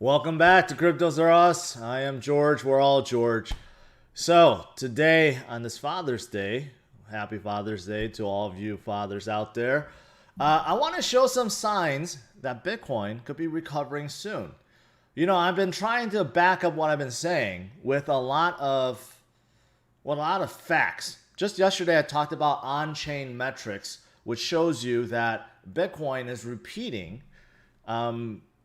Welcome back to CryptosRUs. I am George. We're all George. So today on this Father's Day, happy Father's Day to all of you fathers out there. I want to show some signs that Bitcoin could be recovering soon. You know, I've been trying to back up what I've been saying with a lot of facts. Just yesterday, I talked about on-chain metrics, which shows you that Bitcoin is repeating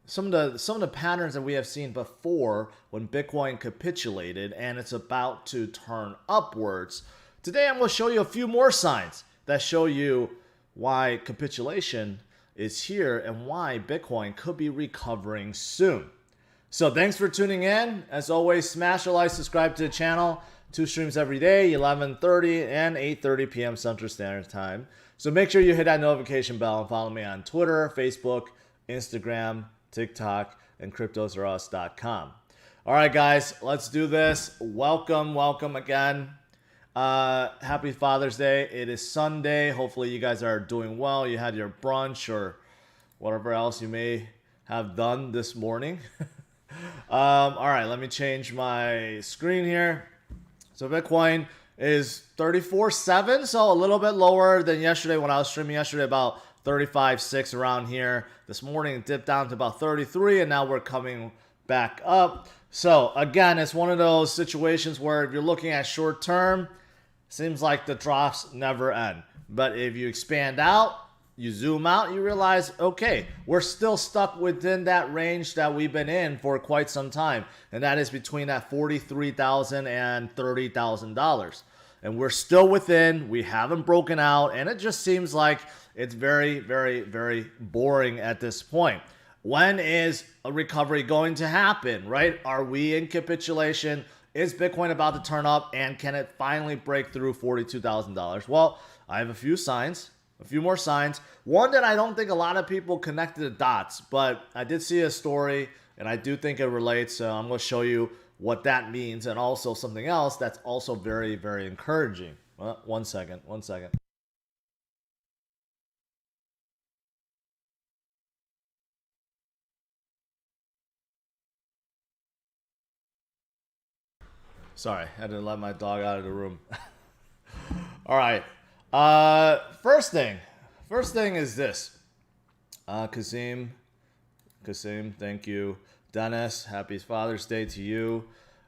some of the patterns that we have seen before when Bitcoin capitulated and it's about to turn upwards. Today I'm going to show you a few more signs that show you why capitulation is here and why Bitcoin could be recovering soon. So thanks for tuning in. As always, smash a like, subscribe to the channel. 2 streams every day, 11:30 and 8:30 p.m. Central Standard Time. So make sure you hit that notification bell and follow me on Twitter, Facebook, Instagram, TikTok, and CryptosRUs.com. All right, guys, let's do this. Welcome again. Happy Father's Day. It is Sunday. Hopefully you guys are doing well. You had your brunch or whatever else you may have done this morning. All right, let me change my screen here. So Bitcoin is 34.7, so a little bit lower than yesterday when I was streaming yesterday, about 35.6 around here. This morning it dipped down to about 33, and now we're coming back up. So again, it's one of those situations where if you're looking at short term, seems like the drops never end. But if you expand out, you zoom out, you realize, okay, we're still stuck within that range that we've been in for quite some time. And that is between that $43,000 and $30,000. And we're still within, we haven't broken out, and it just seems like it's very, very, very boring at this point. When is a recovery going to happen, right? Are we in capitulation? Is Bitcoin about to turn up, and can it finally break through $42,000? Well, I have a few signs. A few more signs. One that I don't think a lot of people connected the dots, but I did see a story and I do think it relates. So I'm going to show you what that means, and also something else that's also very, very encouraging. One second. Sorry, I had to let my dog out of the room. All right. First thing is this. Kasim, thank you. Dennis, happy Father's Day to you.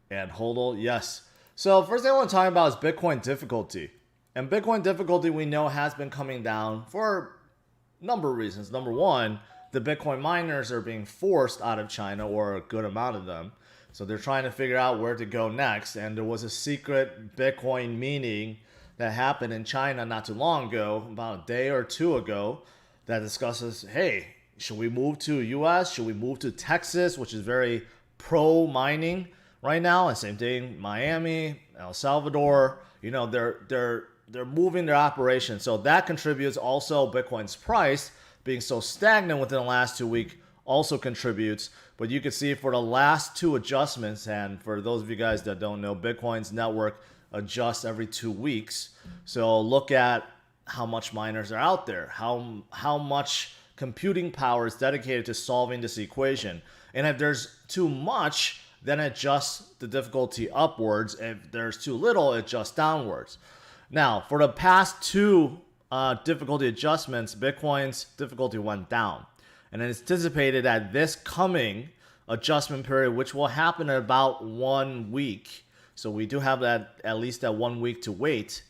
And Hodel, yes. So first thing I want to talk about is Bitcoin difficulty. And Bitcoin difficulty we know has been coming down for a number of reasons. Number one, the Bitcoin miners are being forced out of China, or a good amount of them. So they're trying to figure out where to go next. And there was a secret Bitcoin meeting that happened in China not too long ago, about a day or two ago, that discusses, hey, should we move to US? Should we move to Texas, which is very pro-mining right now? And same thing, Miami, El Salvador, you know, they're moving their operation. So that contributes. Also, Bitcoin's price being so stagnant within the last 2 weeks also contributes. But you can see for the last two adjustments, and for those of you guys that don't know, Bitcoin's network adjusts every 2 weeks. So look at how much miners are out there, how much computing power is dedicated to solving this equation. And if there's too much, then it adjusts the difficulty upwards. If there's too little, it adjusts downwards. Now, for the past two difficulty adjustments, Bitcoin's difficulty went down. And it's anticipated that this coming adjustment period, which will happen in about 1 week, so we do have that at least that 1 week to wait,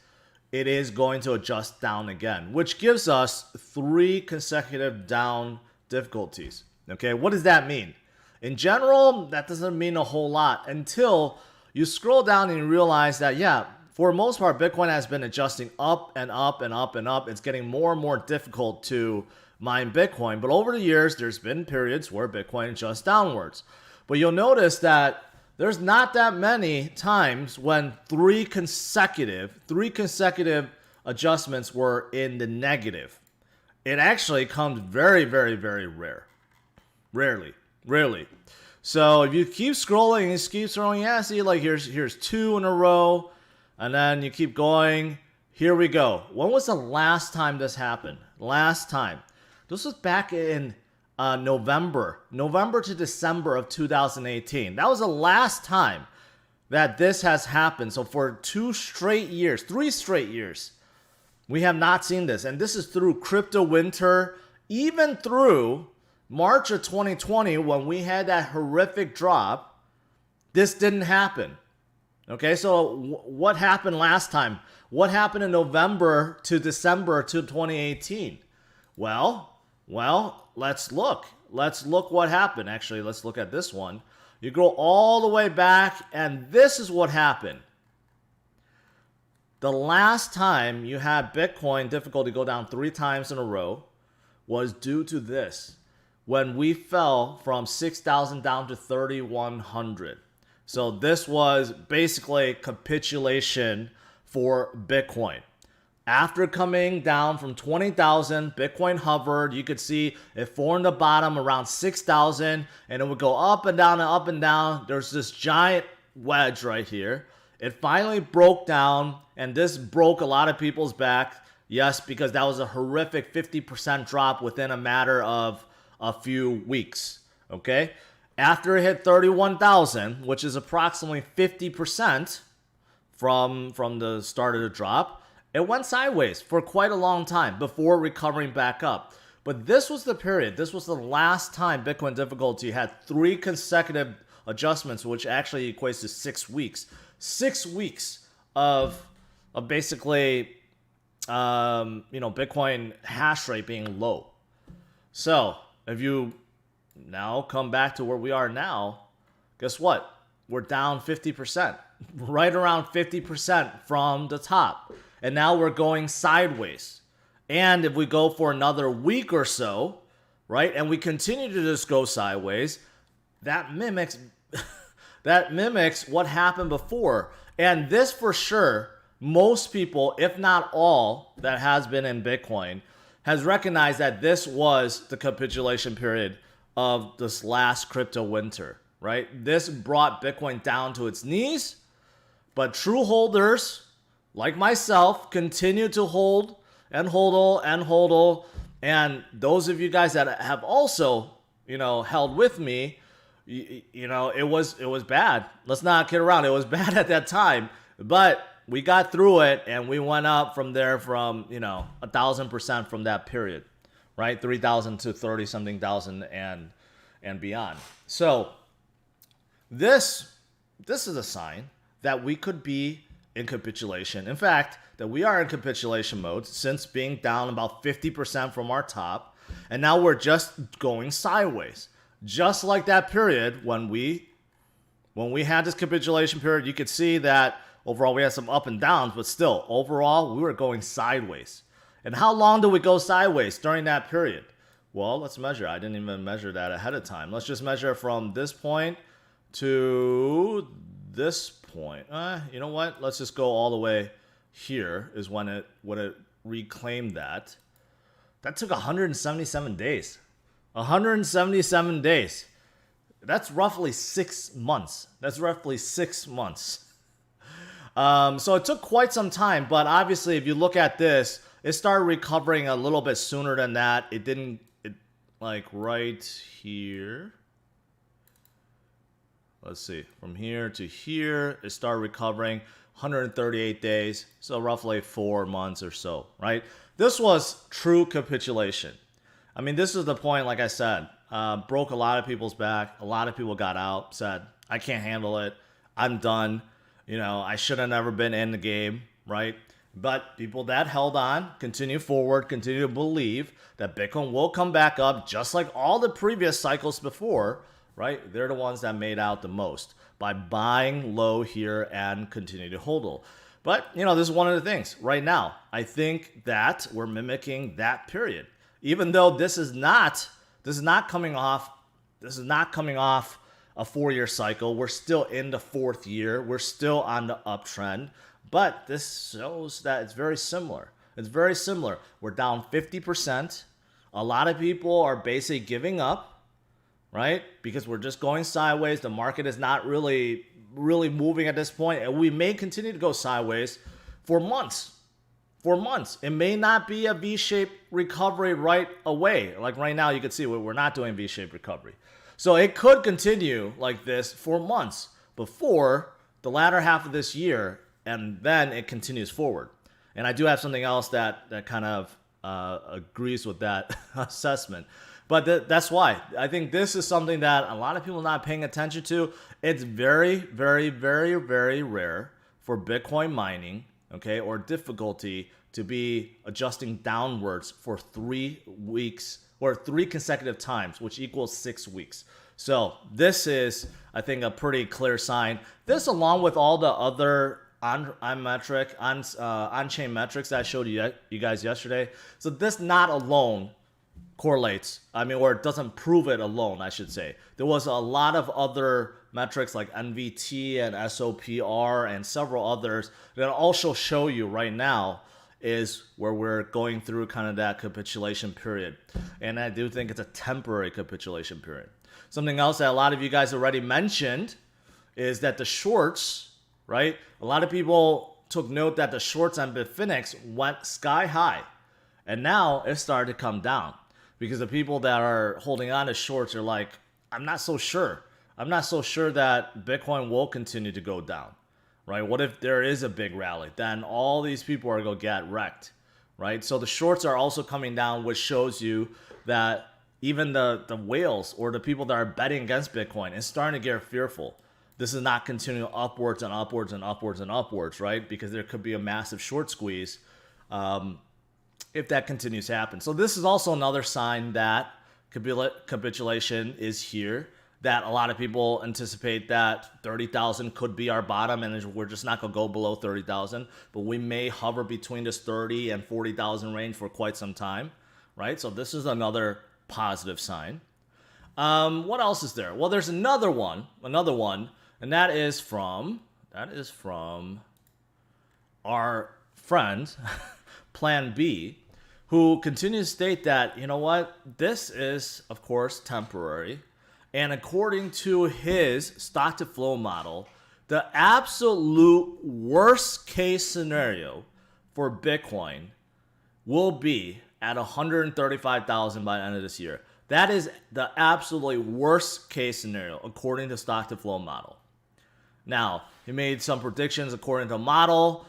it is going to adjust down again, which gives us 3 consecutive down difficulties. Okay, what does that mean? In general, that doesn't mean a whole lot until you scroll down and you realize that, yeah, for the most part, Bitcoin has been adjusting up and up and up and up. It's getting more and more difficult to mine Bitcoin. But over the years, there's been periods where Bitcoin adjusts downwards. But you'll notice that there's not that many times when three consecutive adjustments were in the negative. It actually comes very, very, very rare. Rarely. So if you keep scrolling and keep scrolling, yeah, see, like here's 2 in a row, and then you keep going. Here we go. When was the last time this happened? Last time. This was back in November to December of 2018. That was the last time that this has happened. So for 3 straight years, we have not seen this. And this is through crypto winter, even through March of 2020 when we had that horrific drop. This didn't happen. Okay, so what happened last time? What happened in November to December to 2018? Well, let's look. Let's look what happened. Actually, let's look at this one. You go all the way back, and this is what happened. The last time you had Bitcoin difficulty go down 3 times in a row was due to this, when we fell from 6,000 down to 3,100. So this was basically capitulation for Bitcoin. After coming down from 20,000, Bitcoin hovered. You could see it formed the bottom around 6,000, and it would go up and down and up and down. There's this giant wedge right here. It finally broke down, and this broke a lot of people's back. Yes, because that was a horrific 50% drop within a matter of a few weeks. Okay? After it hit 31,000, which is approximately 50% from the start of the drop, it went sideways for quite a long time before recovering back up. But this was the period. This was the last time Bitcoin difficulty had 3 consecutive adjustments, which actually equates to 6 weeks. 6 weeks of basically, Bitcoin hash rate being low. So if you now come back to where we are now, guess what? We're down 50%, right around 50% from the top. And now we're going sideways. And if we go for another week or so, right, and we continue to just go sideways, that mimics what happened before. And this for sure, most people, if not all, that has been in Bitcoin, has recognized that this was the capitulation period of this last crypto winter, right? This brought Bitcoin down to its knees, but true holders like myself continue to hold and hodl and hodl. And those of you guys that have also, held with me, it was bad. Let's not kid around. It was bad at that time, but we got through it and we went up from there from, 1,000% from that period, right? 3,000 to 30 something thousand and beyond. So this is a sign that we could be in capitulation. In fact, that we are in capitulation mode since being down about 50% from our top. And now we're just going sideways. Just like that period when we had this capitulation period, you could see that overall we had some up and downs, but still, overall, we were going sideways. And how long did we go sideways during that period? Well, let's measure. I didn't even measure that ahead of time. Let's just measure from this point to this point. You know what? Let's just go all the way here is when it reclaimed that. That took 177 days. 177 days. That's roughly 6 months. So it took quite some time, but obviously if you look at this, it started recovering a little bit sooner than that. It like right here. Let's see, from here to here, it started recovering 138 days, so roughly 4 months or so, right? This was true capitulation. I mean, this is the point, like I said, broke a lot of people's back. A lot of people got out, said, I can't handle it. I'm done. I should have never been in the game, right? But people that held on, continue forward, continue to believe that Bitcoin will come back up just like all the previous cycles before, right? They're the ones that made out the most by buying low here and continue to hodl. But, this is one of the things right now. I think that we're mimicking that period. Even though this is not coming off a 4-year cycle. We're still in the 4th year. We're still on the uptrend. But this shows that it's very similar. It's very similar. We're down 50%. A lot of people are basically giving up, right? Because we're just going sideways. The market is not really moving at this point. And we may continue to go sideways for months. for months. It may not be a V-shaped recovery right away. Like right now, you can see we're not doing V-shaped recovery. So it could continue like this for months before the latter half of this year, and then it continues forward. And I do have something else that kind of agrees with that assessment. But that's why. I think this is something that a lot of people are not paying attention to. It's very, very, very, very rare for Bitcoin mining, okay, or difficulty to be adjusting downwards for 3 weeks or 3 consecutive times, which equals 6 weeks. So this is, I think, a pretty clear sign. This, along with all the other on-chain metrics that I showed you guys yesterday. So this not alone correlates, or it doesn't prove it alone, I should say. There was a lot of other metrics like NVT and SOPR and several others that also show you right now is where we're going through kind of that capitulation period. And I do think it's a temporary capitulation period. Something else that a lot of you guys already mentioned is that the shorts, right? A lot of people took note that the shorts on Bitfinex went sky high. And now it's started to come down because the people that are holding on to shorts are like, I'm not so sure. I'm not so sure that Bitcoin will continue to go down, right? What if there is a big rally? Then all these people are going to get wrecked, right? So the shorts are also coming down, which shows you that even the whales or the people that are betting against Bitcoin is starting to get fearful. This is not continuing upwards and upwards and upwards and upwards, right? Because there could be a massive short squeeze if that continues to happen. So this is also another sign that capitulation is here, that a lot of people anticipate that 30,000 could be our bottom, and we're just not going to go below 30,000, but we may hover between this 30 and 40,000 range for quite some time, right? So this is another positive sign. What else is there? Well, there's another one, and that is from our friend Plan B, who continues to state that, you know what, this is of course temporary, and according to his stock to flow model, the absolute worst case scenario for Bitcoin will be at 135,000 by the end of this year. That is the absolutely worst case scenario according to stock to flow model. Now, he made some predictions according to model.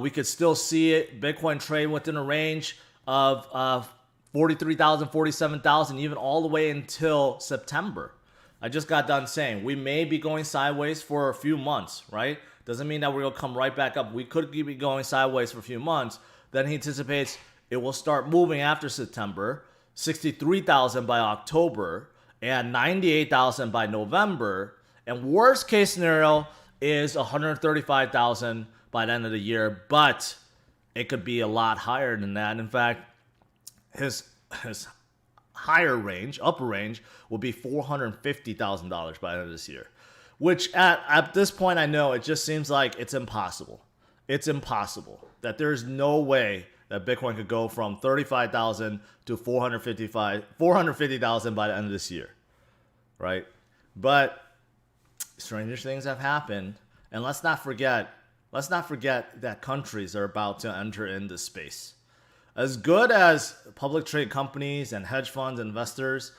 We could still see it, Bitcoin trade within a range of 43,000, 47,000, even all the way until September. I just got done saying we may be going sideways for a few months, right? Doesn't mean that we're going to come right back up. We could be going sideways for a few months. Then he anticipates it will start moving after September, 63,000 by October, and 98,000 by November. And worst case scenario is 135,000 by the end of the year, but it could be a lot higher than that. In fact, his higher range, upper range, will be $450,000 by the end of this year, which at this point, I know it just seems like it's impossible. It's impossible that there's no way that Bitcoin could go from 35,000 to 450,000 by the end of this year, right? But stranger things have happened, and let's not forget that countries are about to enter into space. As good as public trade companies and hedge funds, investors,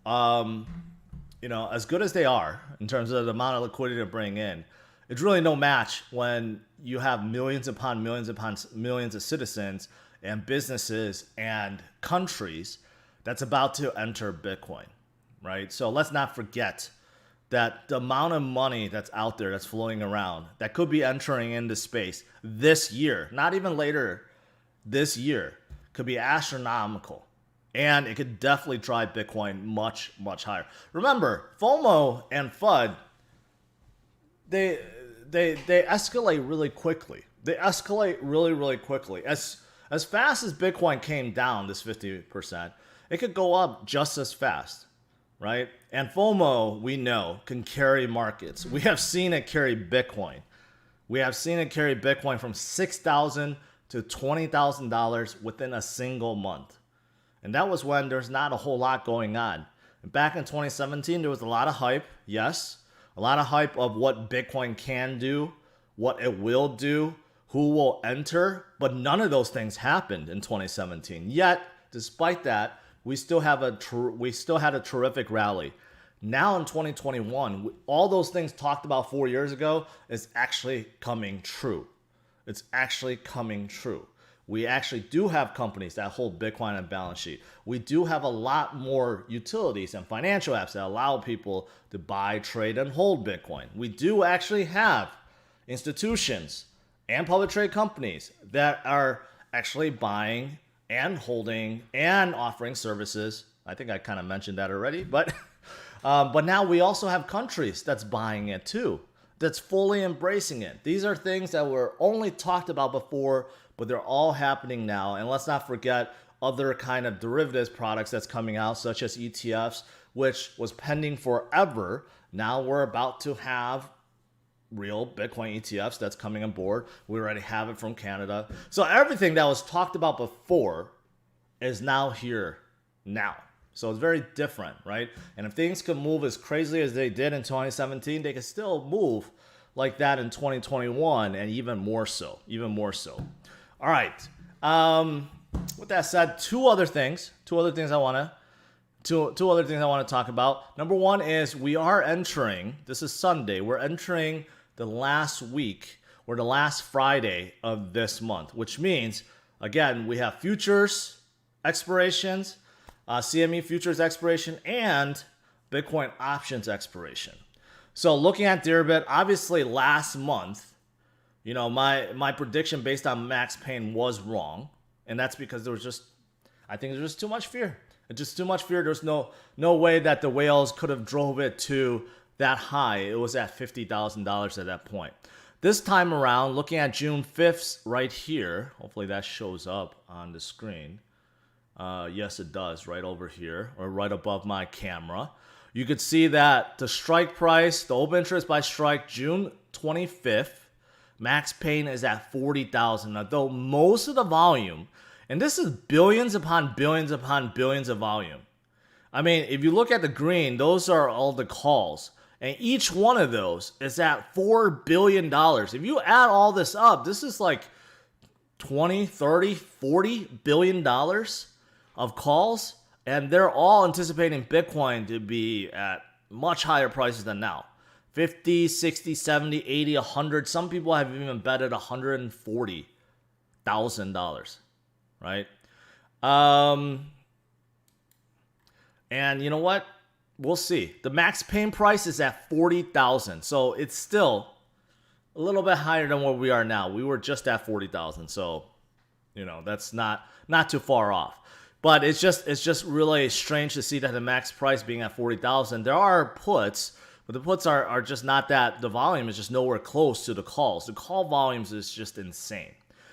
as good as they are in terms of the amount of liquidity to bring in, it's really no match when you have millions upon millions of citizens and businesses and countries that's about to enter Bitcoin, right? So let's not forget that the amount of money that's out there that's floating around that could be entering into space this year, not even later this year, could be astronomical. And it could definitely drive Bitcoin much, much higher. Remember, FOMO and FUD, they escalate really quickly. They escalate really, really quickly. As fast as Bitcoin came down, this 50%, it could go up just as fast, right? And FOMO, we know, can carry markets. We have seen it carry Bitcoin. We have seen it carry Bitcoin from $6,000 to $20,000 within a single month. And that was when there's not a whole lot going on. And back in 2017, there was a lot of hype, yes. A lot of hype of what Bitcoin can do, what it will do, who will enter, but none of those things happened in 2017. Yet, despite that, we still had a terrific rally. Now in 2021, all those things talked about 4 years ago is actually coming true. It's actually coming true. We actually do have companies that hold Bitcoin on balance sheet. We do have a lot more utilities and financial apps that allow people to buy, trade, and hold Bitcoin. We do actually have institutions and public trade companies that are actually buying and holding and offering services. I think I kind of mentioned that already, but now we also have countries that's buying it too, that's fully embracing it. These are things that were only talked about before, but they're all happening now. And let's not forget other kind of derivatives products that's coming out, such as ETFs, which was pending forever. Now we're about to have real Bitcoin ETFs that's coming on board. We already have it from Canada. So everything that was talked about before is now here now. So it's very different, right? And if things could move as crazily as they did in 2017, they could still move like that in 2021, and even more so. All right. With that said, two other things I want to talk about. Number one is we are entering. This is Sunday. We're entering the last week or the last Friday of this month, which means again we have futures expirations, CME futures expiration, and Bitcoin options expiration. So looking at Deribit, obviously last month, you know, my prediction based on Max Payne was wrong, and that's because I think there was just too much fear. It's just too much fear. There's no way that the whales could have drove it to that high. It was at $50,000 at that point. This time around, looking at June 5th right here, hopefully that shows up on the screen. Yes, it does, right over here, or right above my camera. You could see that the strike price, the open interest by strike, June 25th, Max Payne is at 40,000. Now, though most of the volume, and this is billions upon billions upon billions of volume. I mean, if you look at the green, those are all the calls. And each one of those is at $4 billion. If you add all this up, this is like 20, 30, 40 billion dollars of calls. And they're all anticipating Bitcoin to be at much higher prices than now. 50, 60, 70, 80, 100. Some people have even betted $140,000, right? And you know what? We'll see. The Max Payne price is at 40,000. So it's still a little bit higher than where we are now. We were just at 40,000. So, you know, that's not too far off. But it's just really strange to see that the max price being at 40,000. There are puts, but the puts are just not that. The volume is just nowhere close to the calls. The call volumes is just insane.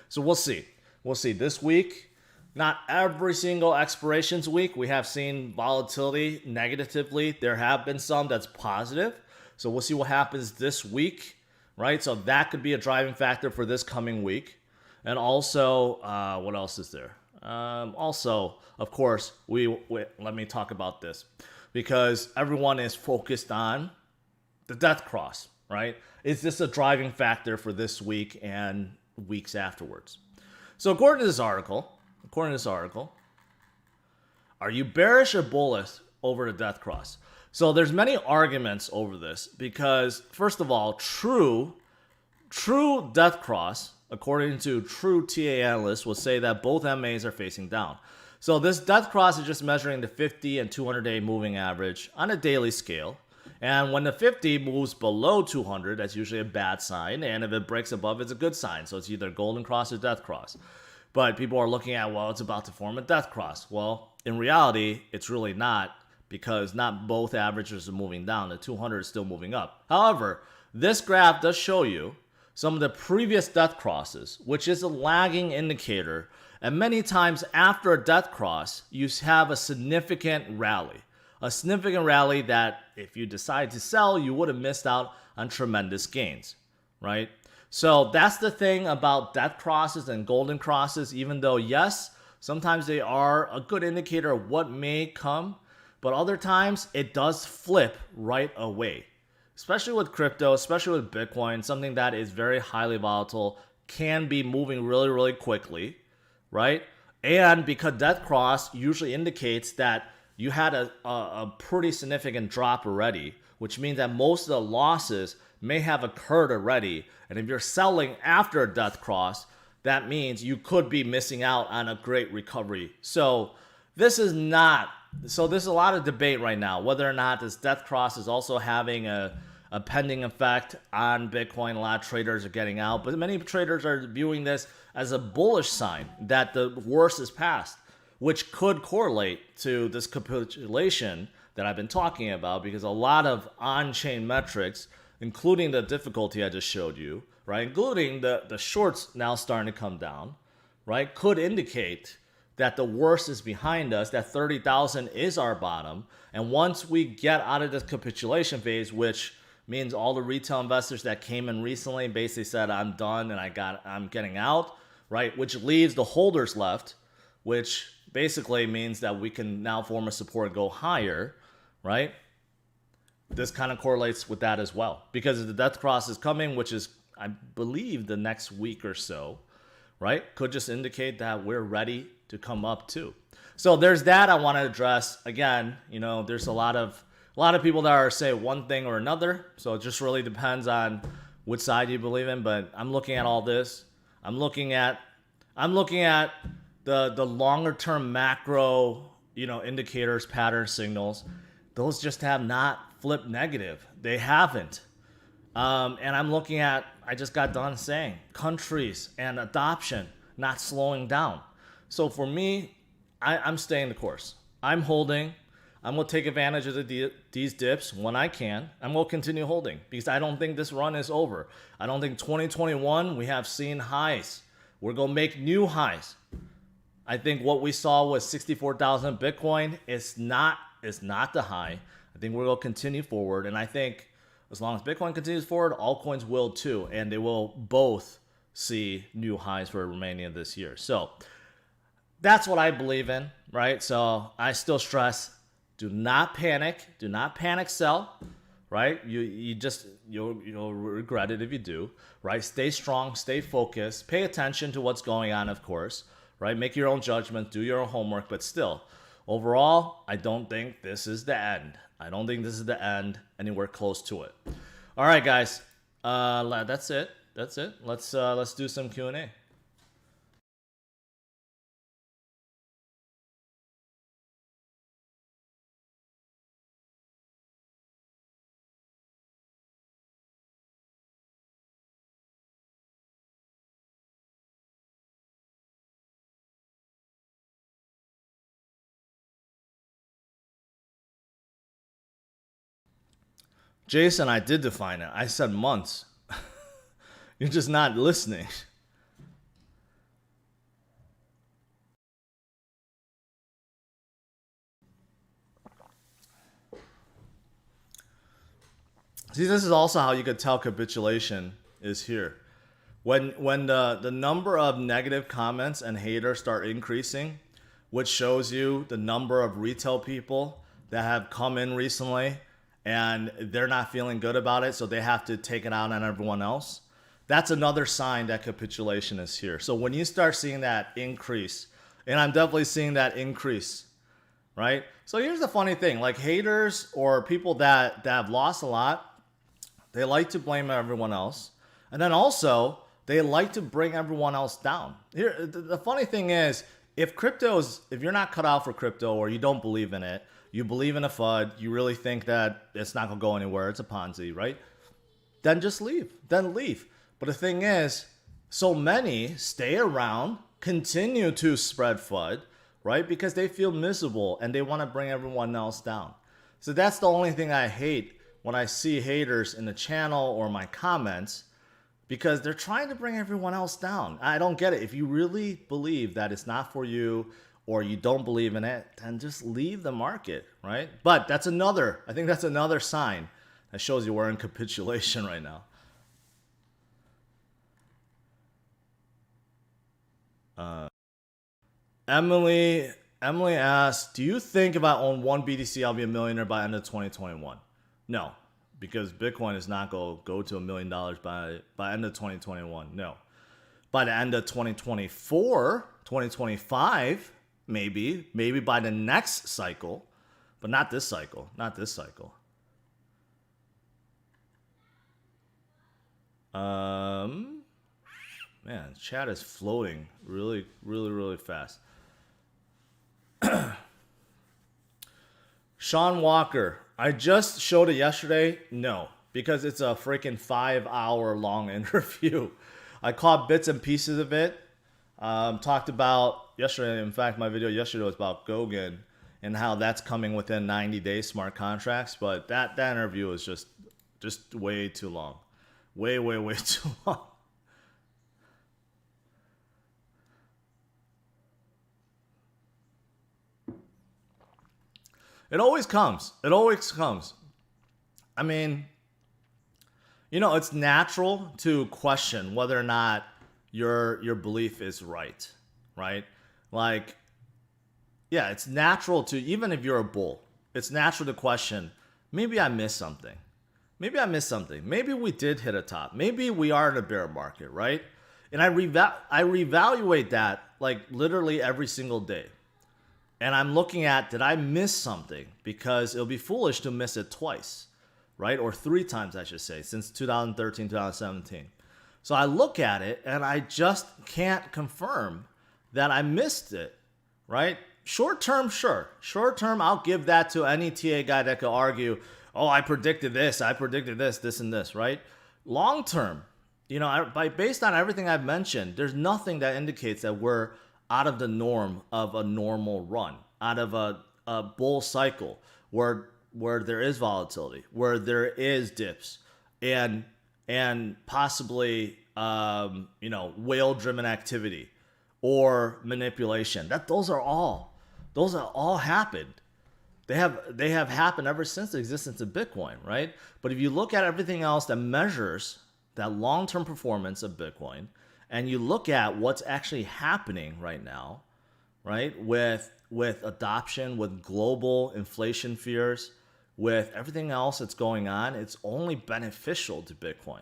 So we'll see. We'll see this week. Not every single expirations week we have seen volatility negatively. There have been some that's positive. So we'll see what happens this week, right? So that could be a driving factor for this coming week. And also, what else is there? Also, of course, let me talk about this because everyone is focused on the death cross, right? Is this a driving factor for this week and weeks afterwards? So according to this article, are you bearish or bullish over the death cross? So there's many arguments over this because, first of all, true death cross, according to true TA analysts, will say that both MAs are facing down. So this death cross is just measuring the 50 and 200-day moving average on a daily scale. And when the 50 moves below 200, that's usually a bad sign. And if it breaks above, it's a good sign. So it's either golden cross or death cross. But people are looking at, well, it's about to form a death cross. Well, in reality, it's really not because not both averages are moving down. The 200 is still moving up. However, this graph does show you some of the previous death crosses, which is a lagging indicator. And many times after a death cross, you have a significant rally. A significant rally that if you decide to sell, you would have missed out on tremendous gains, right? So that's the thing about death crosses and golden crosses, even though, yes, sometimes they are a good indicator of what may come, but other times it does flip right away. Especially with crypto, especially with Bitcoin, something that is very highly volatile, can be moving really, really quickly, right? And because death cross usually indicates that you had a pretty significant drop already, which means that most of the losses may have occurred already. And if you're selling after a death cross, that means you could be missing out on a great recovery. So this is not, so there's a lot of debate right now whether or not this death cross is also having a pending effect on Bitcoin. A lot of traders are getting out, but many traders are viewing this as a bullish sign that the worst is past, which could correlate to this capitulation that I've been talking about, because a lot of on-chain metrics, including the difficulty I just showed you, right, including the shorts now starting to come down, right, could indicate that the worst is behind us, that 30,000 is our bottom. And once we get out of this capitulation phase, which means all the retail investors that came in recently basically said, I'm done and I'm getting out, right, which leaves the holders left, which basically means that we can now form a support and go higher, right? This kind of correlates with that as well, because the death cross is coming, which is, I believe, the next week or so, right? Could just indicate that we're ready to come up too. So there's that I want to address. Again, you know, there's a lot of people that are say one thing or another. So it just really depends on which side you believe in. But I'm looking at all this. I'm looking at the longer term macro, you know, indicators, pattern signals. Those just have not flipped negative. They haven't. And I'm looking at, I just got done saying, countries and adoption not slowing down. So for me, I'm staying the course. I'm holding. I'm going to take advantage of these dips when I can. I'm going to continue holding because I don't think this run is over. I don't think 2021 we have seen highs. We're going to make new highs. I think what we saw was 64,000 Bitcoin. It's not the high. I think we're going to continue forward. And I think as long as Bitcoin continues forward, altcoins will too. And they will both see new highs for the remaining of this year. So that's what I believe in, right? So I still stress, do not panic. Do not panic sell, right? You'll regret it if you do, right? Stay strong, stay focused, pay attention to what's going on, of course, right? Make your own judgment, do your own homework, but still, overall, I don't think this is the end. I don't think this is the end, anywhere close to it. All right, guys, that's it. Let's do some Q&A. Jason, I did define it. I said months. You're just not listening. See, this is also how you could tell capitulation is here. When the number of negative comments and haters start increasing, which shows you the number of retail people that have come in recently and they're not feeling good about it, so they have to take it out on everyone else. That's another sign that capitulation is here. So when you start seeing that increase, and I'm definitely seeing that increase, right? So here's the funny thing, like haters or people that have lost a lot, they like to blame everyone else. And then also, they like to bring everyone else down. Here, the funny thing is, if you're not cut out for crypto or you don't believe in it, you believe in a FUD, you really think that it's not going to go anywhere, it's a Ponzi, right? Then just leave. Then leave. But the thing is, so many stay around, continue to spread FUD, right? Because they feel miserable and they want to bring everyone else down. So that's the only thing I hate when I see haters in the channel or my comments, because they're trying to bring everyone else down. I don't get it. If you really believe that it's not for you or you don't believe in it, then just leave the market, right? But I think that's another sign that shows you we're in capitulation right now. Emily asked, do you think if I own one BTC, I'll be a millionaire by end of 2021? No, because Bitcoin is not going to go to $1 million by end of 2021. No. by the end of 2024, 2025, maybe by the next cycle, but not this cycle, not this cycle. Man, chat is floating really fast. Sean Walker, I just showed it yesterday. No, because it's a freaking 5-hour long interview. I caught bits and pieces of it. Talked about yesterday. In fact, my video yesterday was about Goguen and how that's coming within 90 days, smart contracts. But that interview was just way too long. Way too long. It always comes. It always comes. I mean, you know, it's natural to question whether or not your belief is right? Like, yeah, it's natural to, even if you're a bull, it's natural to question, maybe I missed something. Maybe we did hit a top. Maybe we are in a bear market, right? And I reevaluate that like literally every single day. And I'm looking at, did I miss something? Because it'll be foolish to miss it twice, right? Or 3 times, I should say, since 2013, 2017. So I look at it and I just can't confirm that I missed it, right? Short term, sure. Short term, I'll give that to any TA guy that could argue, oh, I predicted this, this and this, right? Long term, you know, based on everything I've mentioned, there's nothing that indicates that we're out of the norm of a normal run, out of a bull cycle where there is volatility, where there is dips, and possibly whale-driven activity or manipulation. Those are all happened. They have happened ever since the existence of Bitcoin, right? But if you look at everything else that measures that long-term performance of Bitcoin, and you look at what's actually happening right now, right, with adoption, with global inflation fears, with everything else that's going on, it's only beneficial to Bitcoin.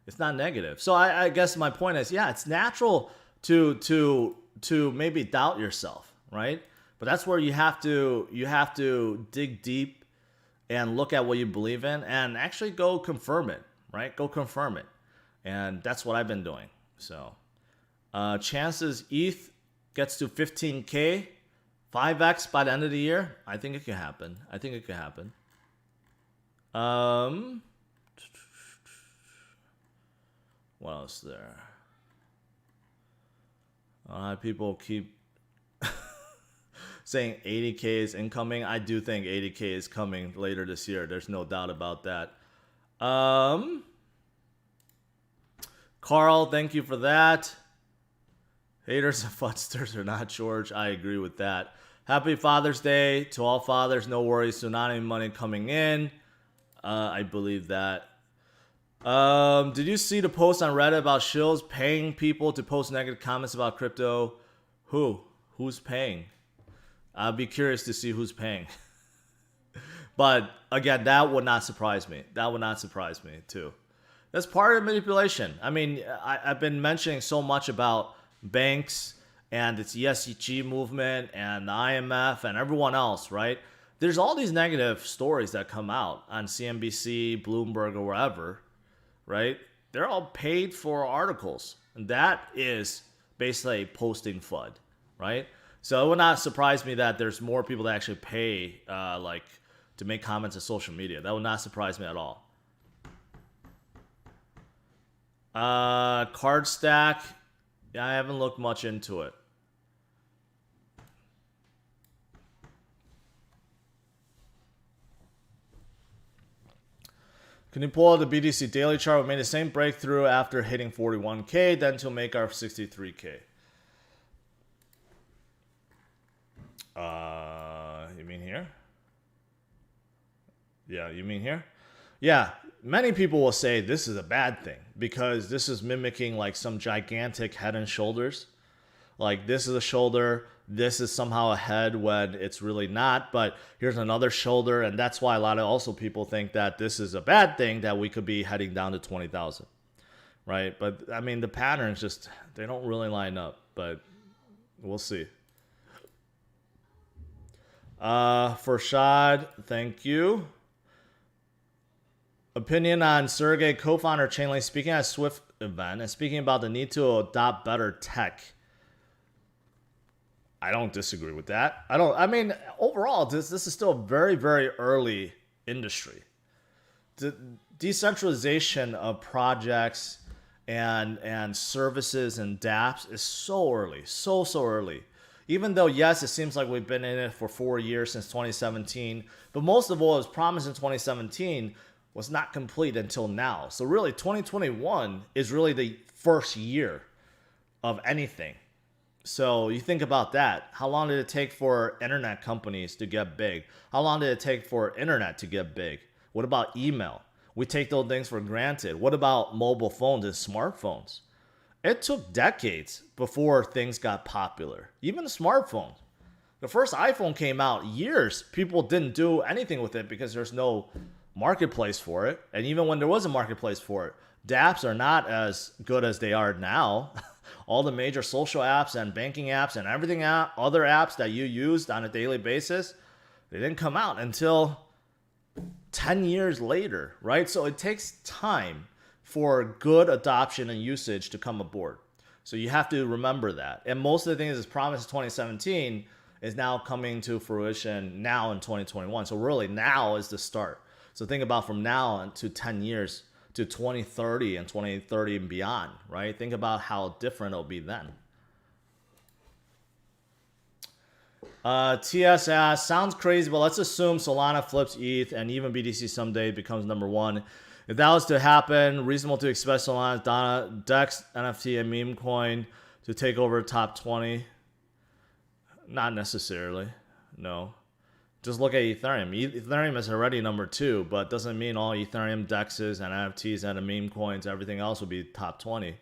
It's not negative. So I guess my point is, yeah, it's natural to maybe doubt yourself, right? But that's where you have to dig deep and look at what you believe in and actually go confirm it, right? Go confirm it. And that's what I've been doing. So, chances ETH gets to 15K, 5x by the end of the year. I think it can happen. What else there? People keep saying 80K is incoming. I do think 80K is coming later this year. There's no doubt about that. Carl, thank you for that. Haters and futsters are not George. I agree with that. Happy Father's Day to all fathers. No worries. Tsunami money coming in. I believe that. Did you see the post on Reddit about shills paying people to post negative comments about crypto? Who's paying? I'd be curious to see who's paying. But again, that would not surprise me. Too. That's part of manipulation. I mean, I've been mentioning so much about banks and its ESG movement and the IMF and everyone else, right? There's all these negative stories that come out on CNBC, Bloomberg, or wherever, right? They're all paid for articles. And that is basically posting FUD, right? So it would not surprise me that there's more people that actually pay to make comments on social media. That would not surprise me at all. Card stack. Yeah, I haven't looked much into it. Can you pull out the BTC daily chart? We made the same breakthrough after hitting 41K, then to make our 63K. You mean here? Yeah, you mean here? Yeah, many people will say this is a bad thing because this is mimicking like some gigantic head and shoulders. Like this is a shoulder, this is somehow a head when it's really not, but here's another shoulder, and that's why a lot of also people think that this is a bad thing, that we could be heading down to 20,000, right? But I mean, the patterns just, they don't really line up, but we'll see. Farshad, thank you. Opinion on Sergey, co-founder of Chainlink, speaking at a Swift event and speaking about the need to adopt better tech. I don't disagree with that. I mean, overall, this is still a very, very early industry. The decentralization of projects and services and dApps is so early, so early. Even though, yes, it seems like we've been in it for 4 years since 2017, but most of what was promised in 2017 was not complete until now. So really, 2021 is really the first year of anything. So you think about that. How long did it take for internet companies to get big? How long did it take for internet to get big? What about email? We take those things for granted. What about mobile phones and smartphones? It took decades before things got popular. Even the smartphone. The first iPhone came out years. People didn't do anything with it because there's no marketplace for it. And even when there was a marketplace for it, dApps are not as good as they are now. All the major social apps and banking apps and everything other apps that you used on a daily basis, they didn't come out until 10 years later, right? So it takes time for good adoption and usage to come aboard. So you have to remember that. And most of the things that's promised in 2017 is now coming to fruition now in 2021. So really now is the start. So think about from now to 10 years to 2030 and 2030 and beyond, right? Think about how different it'll be then. TS asks, sounds crazy, but let's assume Solana flips ETH and even BTC someday becomes number one. If that was to happen, reasonable to expect Solana, Donna, DEX, NFT, and meme coin to take over top 20? Not necessarily, no. Just look at Ethereum. Ethereum is already number 2, but doesn't mean all Ethereum DEXs and NFTs and the meme coins, everything else will be top 20.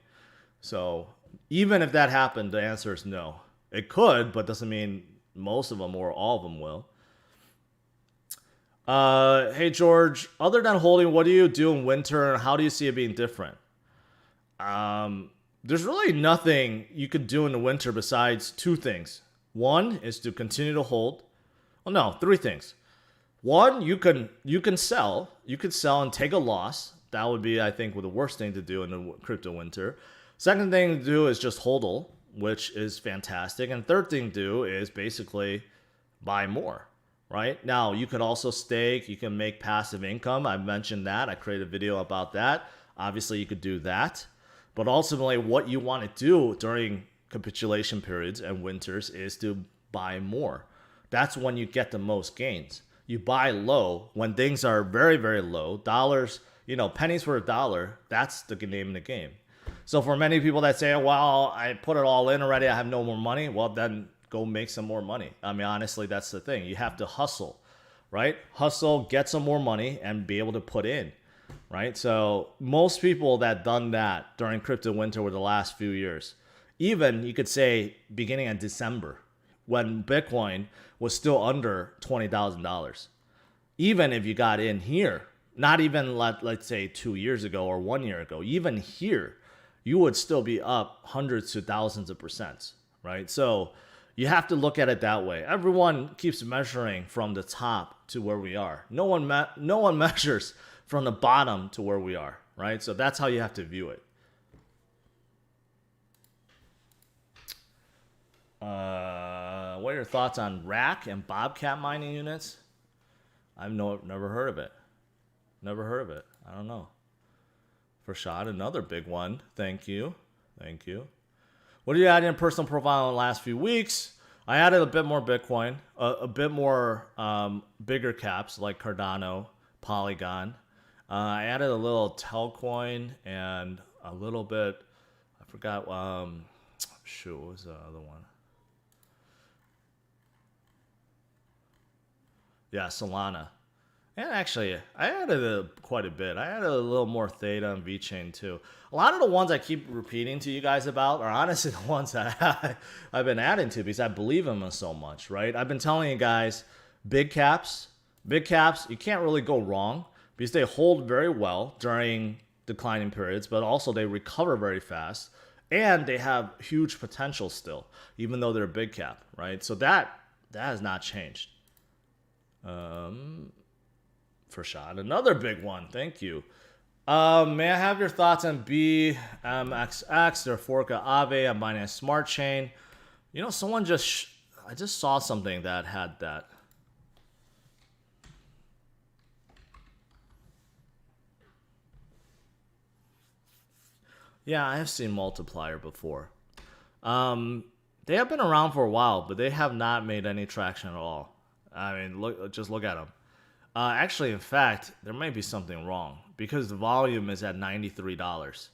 So even if that happened, the answer is no. It could, but doesn't mean most of them or all of them will. Hey, George, other than holding, what do you do in winter and how do you see it being different? There's really nothing you could do in the winter besides 2 things. One is to continue to hold. Well, no, 3 things. One, you can sell. You could sell and take a loss. That would be, I think, the worst thing to do in the crypto winter. Second thing to do is just hodl, which is fantastic. And third thing to do is basically buy more. Right? Now, you could also stake. You can make passive income. I've mentioned that. I created a video about that. Obviously, you could do that. But ultimately, what you want to do during capitulation periods and winters is to buy more. That's when you get the most gains. You buy low when things are very, very low. Dollars, pennies for a dollar. That's the name of the game. So for many people that say, well, I put it all in already, I have no more money. Well, then go make some more money. I mean, honestly, that's the thing. You have to hustle, right? Hustle, get some more money, and be able to put in, right? So most people that done that during crypto winter were the last few years. Even, you could say, beginning in December, when Bitcoin was still under $20,000. Even if you got in here, not even, let's say, 2 years ago or 1 year ago, even here, you would still be up hundreds to thousands of percent, right? So you have to look at it that way. Everyone keeps measuring from the top to where we are. No one measures from the bottom to where we are, right? So that's how you have to view it. What are your thoughts on Rack and Bobcat mining units? I've never heard of it. Never heard of it. I don't know. For shot, another big one. Thank you. Thank you. What did you add in personal profile in the last few weeks? I added a bit more Bitcoin, a bit more bigger caps like Cardano, Polygon. I added a little Telcoin and a little bit, I forgot, what was the other one? Yeah, Solana. And actually, I added quite a bit. I added a little more Theta and VeChain too. A lot of the ones I keep repeating to you guys about are honestly the ones that I've been adding to because I believe in them so much, right? I've been telling you guys, big caps, you can't really go wrong because they hold very well during declining periods, but also they recover very fast, and they have huge potential still, even though they're a big cap, right? So that has not changed. For shot, another big one. Thank you. May I have your thoughts on BMXX or Forca Ave on Binance Smart Chain? You know, someone I just saw something that had that. Yeah, I have seen Multiplier before. They have been around for a while, but they have not made any traction at all. I mean, just look at them. Actually, in fact, there might be something wrong because the volume is at $93.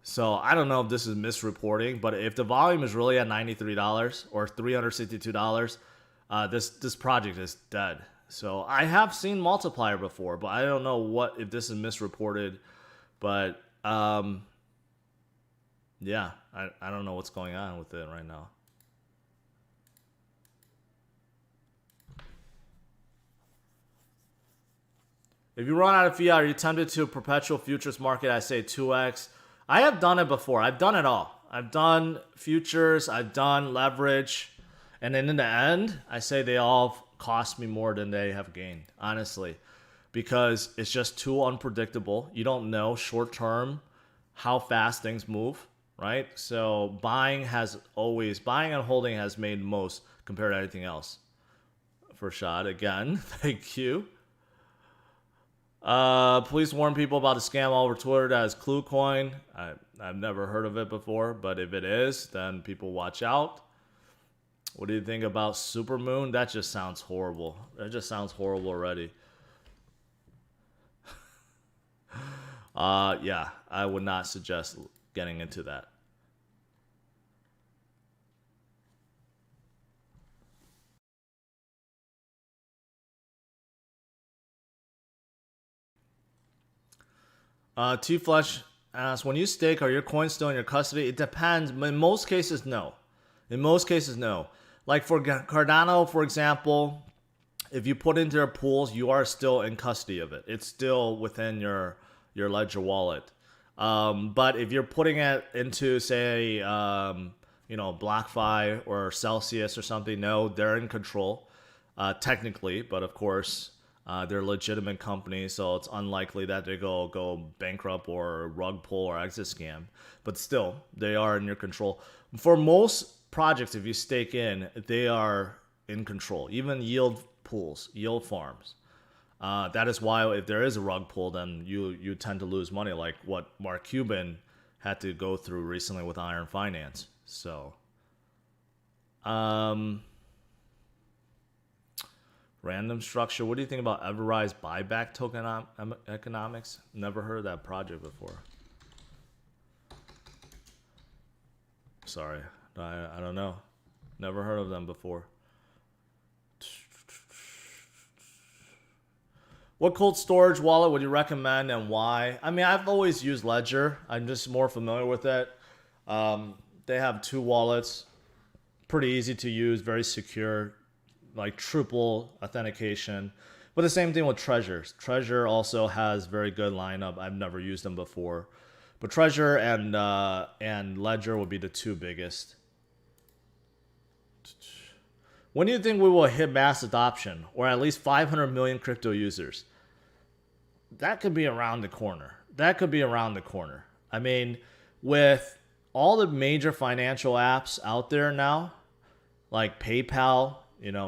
So I don't know if this is misreporting, but if the volume is really at $93 or $362, this project is dead. So I have seen Multiplier before, but I don't know if this is misreported. But yeah, I don't know what's going on with it right now. If you run out of fiat, are you tempted to perpetual futures market? I say 2x. I have done it before. I've done it all. I've done futures. I've done leverage. And then in the end, I say they all cost me more than they have gained, honestly. Because it's just too unpredictable. You don't know short term how fast things move, right? So buying and holding has made most compared to anything else. For shot again. Thank you. Please warn people about the scam all over Twitter that is KlueCoin. I've never heard of it before, but if it is, then people watch out. What do you think about Supermoon? That just sounds horrible. That just sounds horrible already. Yeah, I would not suggest getting into that. T-Flush asks, when you stake, are your coins still in your custody? It depends. In most cases, no. In most cases, no. Like for Cardano, for example, if you put into their pools, you are still in custody of it. It's still within your Ledger wallet. But if you're putting it into, say, BlockFi or Celsius or something, no, they're in control, technically. But of course, they're legitimate companies, so it's unlikely that they go bankrupt or rug pull or exit scam. But still, they are in your control. For most projects, if you stake in, they are in control. Even yield pools, yield farms. That is why if there is a rug pull, then you tend to lose money, like what Mark Cuban had to go through recently with Iron Finance. So, random structure. What do you think about Everrise buyback token economics? Never heard of that project before. Sorry, I don't know. Never heard of them before. What cold storage wallet would you recommend and why? I mean, I've always used Ledger. I'm just more familiar with it. They have two wallets. Pretty easy to use, very secure, like triple authentication. But the same thing with Trezor. Trezor also has very good lineup. I've never used them before. But Trezor and Ledger would be the two biggest. When do you think we will hit mass adoption, or at least 500 million crypto users? That could be around the corner. I mean, with all the major financial apps out there now, like PayPal,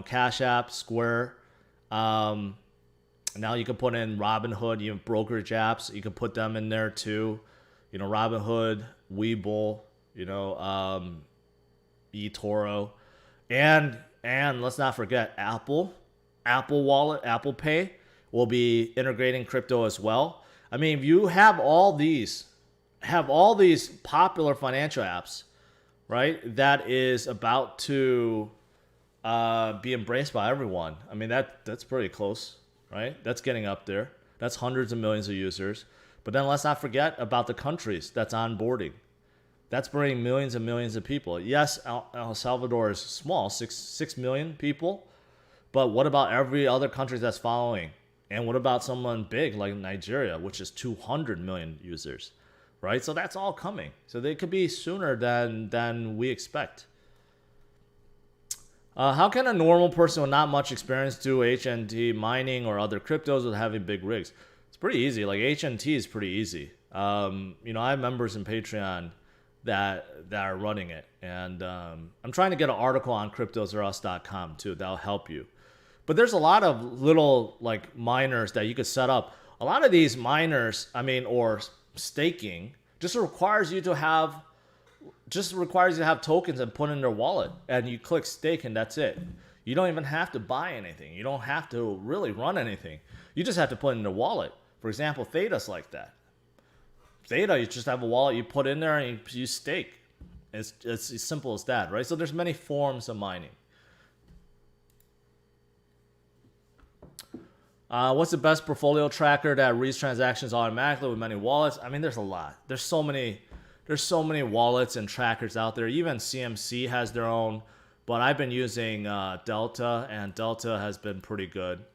Cash App, Square, now you can put in Robinhood, you have brokerage apps, you can put them in there too. Robinhood, Webull, eToro, and let's not forget Apple Wallet, Apple Pay will be integrating crypto as well. I mean, if you have all these popular financial apps, right, that is about to be embraced by everyone. I mean, that's pretty close, right? That's getting up there. That's hundreds of millions of users. But then let's not forget about the countries that's onboarding. That's bringing millions and millions of people. Yes, El Salvador is small, 6 million people. But what about every other country that's following? And what about someone big like Nigeria, which is 200 million users, right? So that's all coming. So they could be sooner than we expect. How can a normal person with not much experience do HNT mining or other cryptos with having big rigs? It's pretty easy. Like HNT is pretty easy. You know, I have members in Patreon that are running it, and I'm trying to get an article on CryptosRUs.com too. That'll help you. But there's a lot of little like miners that you could set up. A lot of these miners, I mean, or staking, just requires you to have tokens and put in their wallet, and you click stake and that's it. You don't even have to buy anything. You don't have to really run anything. You just have to put in the wallet. For example, Theta's like that. Theta, you just have a wallet you put in there and you stake. It's as simple as that, right? So there's many forms of mining. What's the best portfolio tracker that reads transactions automatically with many wallets? I mean, there's a lot. There's so many wallets and trackers out there. Even CMC has their own, but I've been using Delta, and Delta has been pretty good.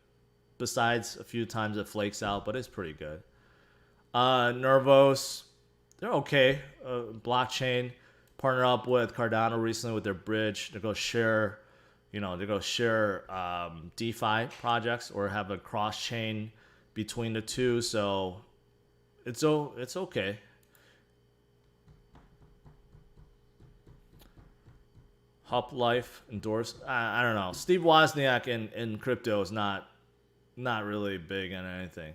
Besides a few times it flakes out, but it's pretty good. Nervos, they're okay. Blockchain partnered up with Cardano recently with their bridge. They're going to share, DeFi projects or have a cross chain between the two. So it's okay. Hop Life endorsed. I don't know. Steve Wozniak in crypto is not really big in anything.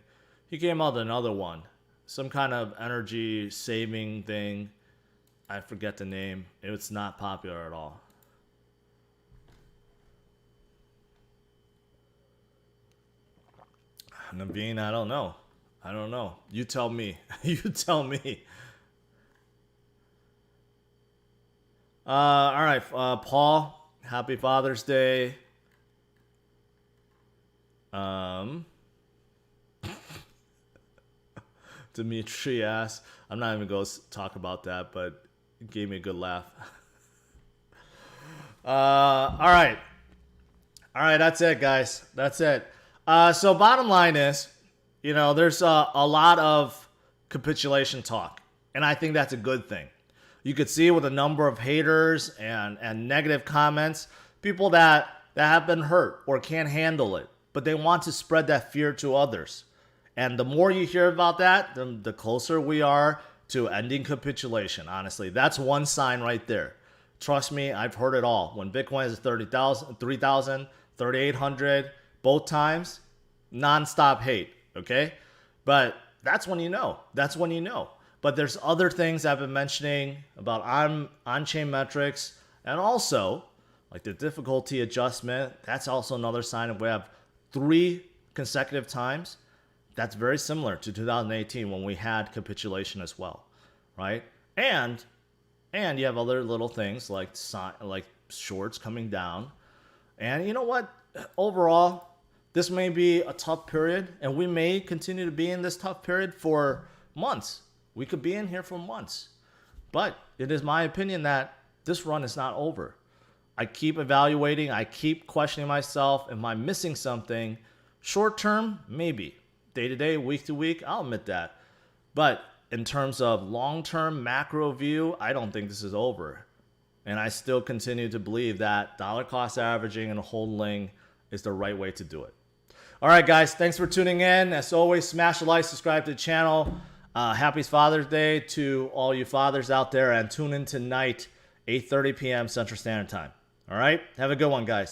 He came out with another one, some kind of energy saving thing. I forget the name. It's not popular at all. Naveen, I don't know. You tell me. You tell me. All right, Paul, happy Father's Day. Dimitri asked, I'm not even going to talk about that, but it gave me a good laugh. All right, that's it, guys. That's it. So bottom line is, there's a lot of capitulation talk, and I think that's a good thing. You could see with a number of haters and negative comments, people that have been hurt or can't handle it, but they want to spread that fear to others. And the more you hear about that, the closer we are to ending capitulation, honestly. That's one sign right there. Trust me, I've heard it all. When Bitcoin is 30,000, 3,000, 3,800, both times, nonstop hate, okay? But that's when you know. But there's other things I've been mentioning about on-chain metrics, and also like the difficulty adjustment. That's also another sign of we have 3 consecutive times. That's very similar to 2018 when we had capitulation as well, right? And you have other little things like shorts coming down. And you know what? Overall, this may be a tough period, and we may continue to be in this tough period for months. We could be in here for months. But it is my opinion that this run is not over. I keep evaluating. I keep questioning myself. Am I missing something? Short term, maybe. Day to day, week to week, I'll admit that. But in terms of long-term macro view, I don't think this is over. And I still continue to believe that dollar cost averaging and holding is the right way to do it. All right, guys, thanks for tuning in. As always, smash the like, subscribe to the channel. Happy Father's Day to all you fathers out there, and tune in tonight, 8:30 p.m. Central Standard Time. All right? Have a good one, guys.